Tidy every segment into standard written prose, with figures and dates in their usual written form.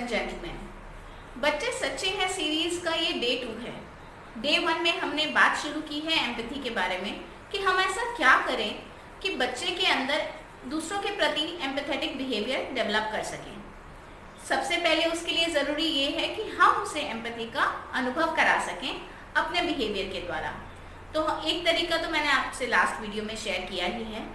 And gentleman, बच्चे सच्चे हैं सीरीज का ये डे 2 है। डे 1 में हमने बात शुरू की है एम्पैथी के बारे में कि हम ऐसा क्या करें कि बच्चे के अंदर दूसरों के प्रति एम्पैथेटिक बिहेवियर डेवलप कर सकें। सबसे पहले उसके लिए ज़रूरी ये है कि हम उसे एम्पैथी का अनुभव करा सकें अपने बिहेवियर के द्वारा। तो एक तरीका तो मैंने आपसे लास्ट वीडियो में शेयर किया ही है।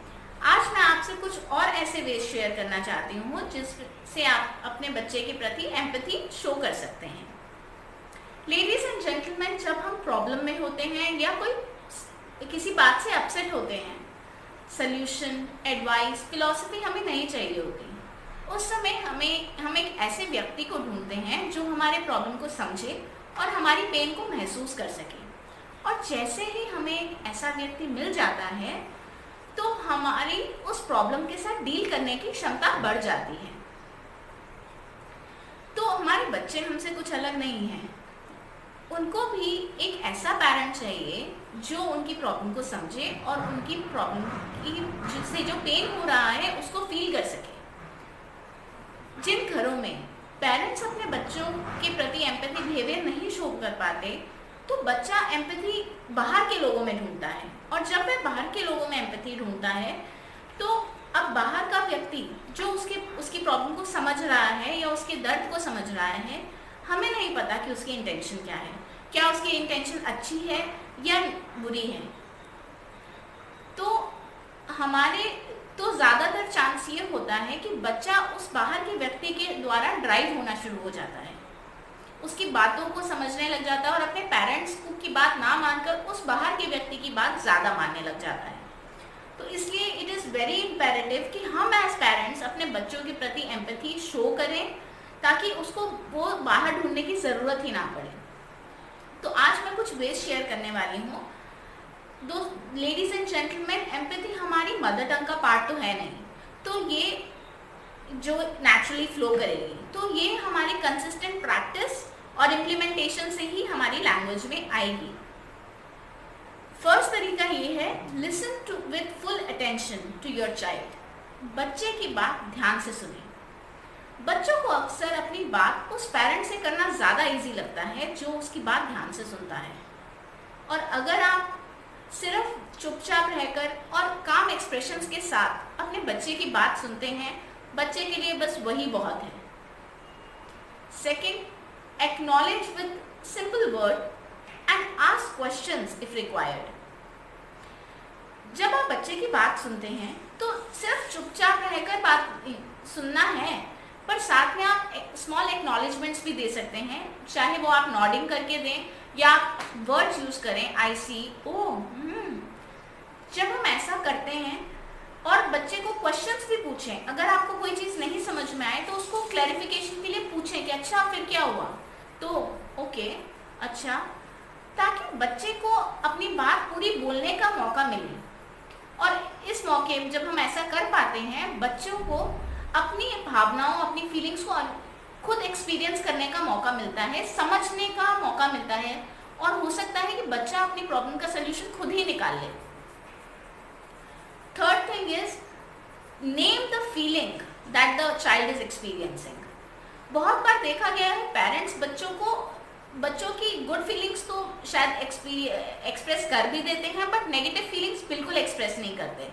आज मैं आपसे कुछ और ऐसे वेज शेयर करना चाहती हूँ जिससे आप अपने बच्चे के प्रति एम्पैथी शो कर सकते हैं। लेडीज एंड जेंटलमैन, जब हम प्रॉब्लम में होते हैं या कोई किसी बात से अपसेट होते हैं, सल्यूशन, एडवाइस, फिलॉसफी हमें नहीं चाहिए होती। उस समय हम एक ऐसे व्यक्ति को ढूंढते हैं जो हमारे प्रॉब्लम को समझे और हमारी पेन को महसूस कर सके। और जैसे ही हमें ऐसा व्यक्ति मिल जाता है तो हमारी उस प्रॉब्लम के साथ डील करने की क्षमता बढ़ जाती है। तो हमारे बच्चे हमसे कुछ अलग नहीं हैं, उनको भी एक ऐसा पेरेंट चाहिए जो उनकी प्रॉब्लम को समझे और उनकी प्रॉब्लम की जिससे जो पेन हो रहा है उसको फील कर सके। जिन घरों में पेरेंट्स अपने बच्चों के प्रति एम्पैथी बिहेवियर नहीं शो कर पाते तो बच्चा एम्पैथी बाहर के लोगों में ढूंढता है, और जब वह बाहर के लोगों में एम्पैथी ढूंढता है तो अब बाहर का व्यक्ति जो उसकी प्रॉब्लम को समझ रहा है या उसके दर्द को समझ रहा है, हमें नहीं पता कि उसकी इंटेंशन क्या है, क्या उसकी इंटेंशन अच्छी है या बुरी है। तो ज़्यादातर चांस ये होता है कि बच्चा उस बाहर के व्यक्ति के द्वारा ड्राइव होना शुरू हो जाता है, उसकी बातों को समझने लग जाता है और अपने पेरेंट्स की बात ना मानकर उस बाहर के व्यक्ति की बात ज़्यादा मानने लग जाता है। तो इसलिए इट इज़ वेरी इम्पेरेटिव कि हम एज पेरेंट्स अपने बच्चों के प्रति एम्पैथी शो करें ताकि उसको वो बाहर ढूंढने की ज़रूरत ही ना पड़े। तो आज मैं कुछ वेज शेयर करने वाली हूँ। दो लेडीज एंड जेंटलमैन, एम्पैथी हमारी मदर टंग का पार्ट तो है नहीं, तो ये जो नेचुरली फ्लो करेगी, तो ये हमारी कंसिस्टेंट प्रैक्टिस और इम्प्लीमेंटेशन से ही हमारी लैंग्वेज में आएगी। फर्स्ट तरीका ये है, listen to with full attention to your child. बच्चे की बात ध्यान से सुने। बच्चों को अक्सर अपनी बात उस पेरेंट से करना ज़्यादा इजी लगता है जो उसकी बात ध्यान से सुनता है, और अगर आप सिर्फ चुपचाप रहकर और काम एक्सप्रेशंस के साथ अपने बच्चे की बात सुनते हैं, बच्चे के लिए बस वही बहुत है। Second, acknowledge with simple word and ask questions if required. जब आप बच्चे की बात सुनते हैं तो सिर्फ चुपचाप रहकर बात सुनना है, पर साथ में आप स्मॉल एक्नॉलेजमेंट्स भी दे सकते हैं, चाहे वो आप नॉडिंग करके दें या आप वर्ड्स यूज करें, आई सी, ओ। जब हम ऐसा करते हैं और बच्चे को क्वेश्चंस भी पूछें, अगर आपको कोई चीज़ नहीं समझ में आए तो उसको क्लैरिफिकेशन के लिए पूछें कि अच्छा फिर क्या हुआ, तो ओके, अच्छा, ताकि बच्चे को अपनी बात पूरी बोलने का मौका मिले। और इस मौके जब हम ऐसा कर पाते हैं, बच्चों को अपनी भावनाओं, अपनी फीलिंग्स को खुद एक्सपीरियंस करने का मौका मिलता है, समझने का मौका मिलता है, और हो सकता है कि बच्चा अपनी प्रॉब्लम का सलूशन खुद ही निकाल ले। Third thing is, name the feeling that the child is experiencing. बहुत बार देखा गया है पेरेंट्स बच्चों की गुड फीलिंग्स तो शायद एक्सप्रेस कर भी देते हैं, बट नेगेटिव फीलिंग्स बिल्कुल एक्सप्रेस नहीं करते।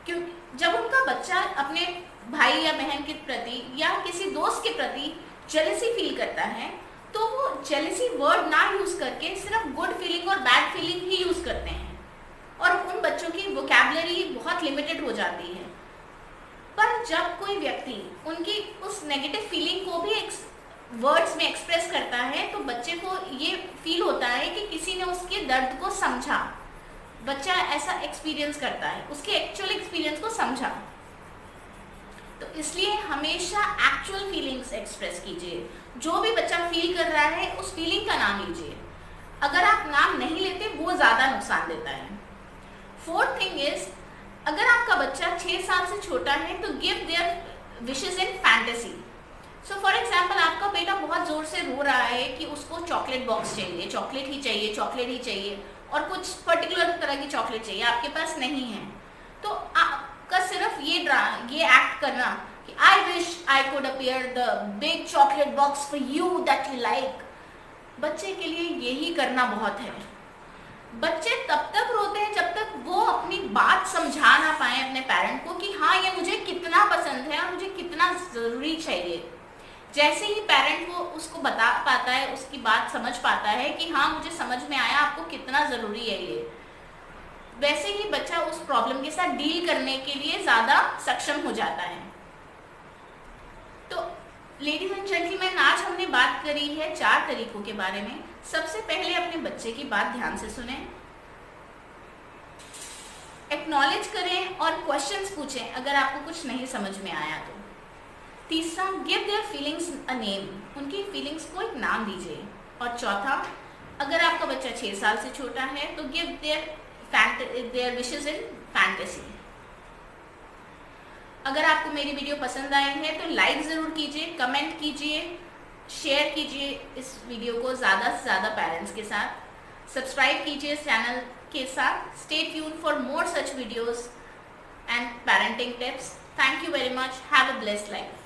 क्योंकि जब उनका बच्चा अपने भाई या बहन के प्रति या किसी दोस्त के प्रति जेलसी फील करता है तो वो जेलसी वर्ड ना यूज करके सिर्फ गुड फीलिंग और बैड फीलिंग ही यूज करते हैं, और उन बच्चों की वोकैबुलरी बहुत लिमिटेड हो जाती है। पर जब कोई व्यक्ति उनकी उस नेगेटिव फीलिंग को भी वर्ड्स में एक्सप्रेस करता है तो बच्चे को ये फील होता है कि किसी ने उसके दर्द को समझा। बच्चा ऐसा एक्सपीरियंस करता है, उसके एक्चुअल एक्सपीरियंस को समझा। तो इसलिए हमेशा एक्चुअल फीलिंग्स एक्सप्रेस कीजिए। जो भी बच्चा फील कर रहा है उस फीलिंग का नाम लीजिए। अगर आप नाम नहीं लेते वो ज़्यादा नुकसान देता है। फोर्थ थिंग इज, अगर आपका बच्चा 6 साल से छोटा है तो give their wishes in fantasy. So for example, आपका बेटा बहुत ज़ोर से रो रहा है कि उसको चॉकलेट बॉक्स चाहिए, चॉकलेट ही चाहिए, चॉकलेट ही चाहिए, और कुछ पर्टिकुलर तरह की चॉकलेट चाहिए, आपके पास नहीं है, तो आपका सिर्फ ये एक्ट करना कि I wish I could appear the big chocolate box for you that you like. बच्चे के लिए यही करना बहुत है। बच्चे तब तक रोते हैं जब तक वो अपनी बात समझा ना पाए अपने पेरेंट को कि हाँ ये मुझे कितना पसंद है और मुझे कितना ज़रूरी चाहिए। जैसे ही पेरेंट वो उसको बता पाता है, उसकी बात समझ पाता है कि हाँ मुझे समझ में आया आपको कितना ज़रूरी है ये, वैसे ही बच्चा उस प्रॉब्लम के साथ डील करने के लिए ज़्यादा सक्षम हो जाता है। तो लेडीज एंड जेंटलमैन, आज हमने बात करी है 4 तरीकों के बारे में। सबसे पहले अपने बच्चे की बात ध्यान से सुनें, एक्नॉलेज करें और क्वेश्चंस पूछें अगर आपको कुछ नहीं समझ में आया तो। तीसरा, give their feelings a name, उनकी फीलिंग्स को एक नाम दीजिए। और चौथा, अगर आपका बच्चा 6 साल से छोटा है तो give their wishes in fantasy. अगर आपको मेरी वीडियो पसंद आई है तो लाइक ज़रूर कीजिए, कमेंट कीजिए, शेयर कीजिए इस वीडियो को ज़्यादा से ज़्यादा पेरेंट्स के साथ। सब्सक्राइब कीजिए इस चैनल के साथ। Stay tune for more such videos and parenting tips. Thank you very much. Have a blessed life.